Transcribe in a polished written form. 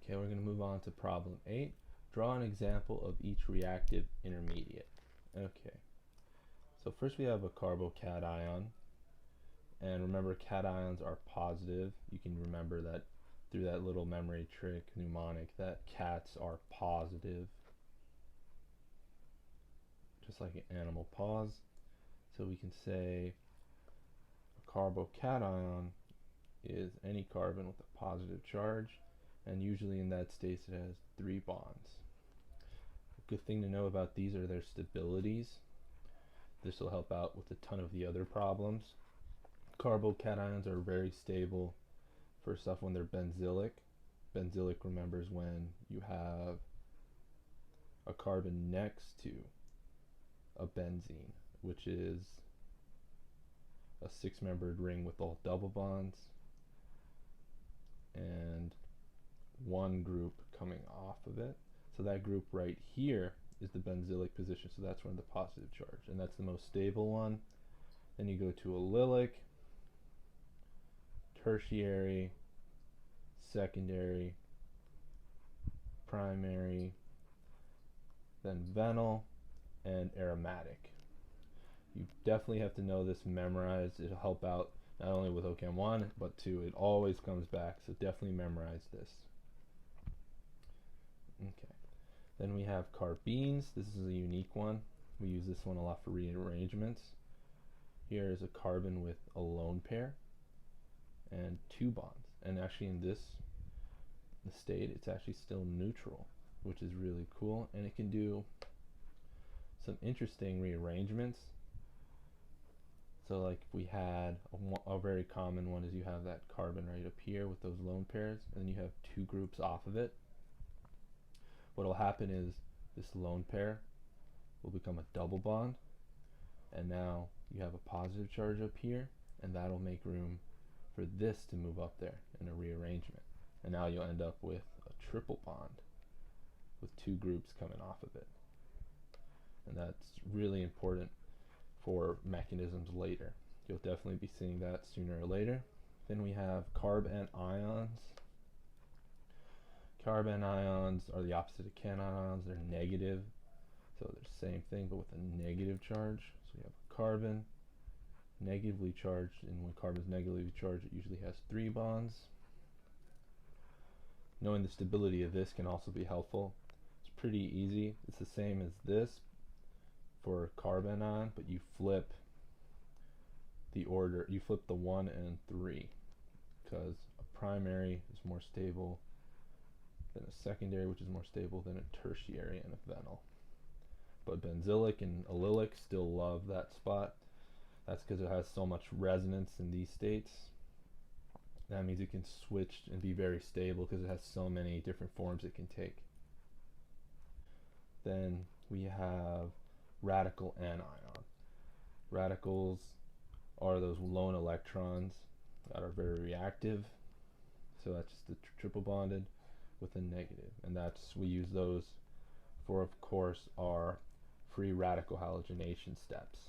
Okay, we're going to move on to problem 8. Draw an example of each reactive intermediate. Okay, so first we have a carbocation, and remember cations are positive. You can remember that through that little memory trick, mnemonic, that cats are positive, just like an animal paws. So we can say a carbocation is any carbon with a positive charge, and usually in that state it has 3 bonds. A good thing to know about these are their stabilities. This will help out with a ton of the other problems. Carbocations are very stable. First off, when they're benzylic. Benzylic, remembers when you have a carbon next to a benzene, which is a 6-membered ring with all double bonds and one group coming off of it. So that group right here is the benzylic position, so that's one of the positive charge, and that's the most stable one. Then you go to allylic, tertiary, secondary, primary, then venyl, and aromatic. You definitely have to know this memorized. It'll help out not only with OCHEM 1, but 2. It always comes back, so definitely memorize this. Okay. Then we have carbenes. This is a unique one. We use this one a lot for rearrangements. Here is a carbon with a lone pair and 2 bonds. And actually in this state, it's actually still neutral, which is really cool. And it can do some interesting rearrangements. So like if we had a very common one is you have that carbon right up here with those lone pairs, and then you have 2 groups off of it. What will happen is this lone pair will become a double bond, and now you have a positive charge up here, and that'll make room for this to move up there in a rearrangement. And now you'll end up with a triple bond with 2 groups coming off of it. And that's really important for mechanisms later. You'll definitely be seeing that sooner or later. Then we have carb anions. Carbon ions are the opposite of cation ions. They're negative, so they're the same thing but with a negative charge. So we have a carbon negatively charged, and when carbon is negatively charged, it usually has 3 bonds. Knowing the stability of this can also be helpful. It's pretty easy. It's the same as this for carbon ion, but you flip the order. You flip the 1 and 3, because a primary is more stable than a secondary, which is more stable than a tertiary and a venyl. But benzylic and allylic still love that spot. That's because it has so much resonance in these states. That means it can switch and be very stable because it has so many different forms it can take. Then we have radical anion. Radicals are those lone electrons that are very reactive. So that's just the triple bonded with a negative, and we use those for, of course, our free radical halogenation steps.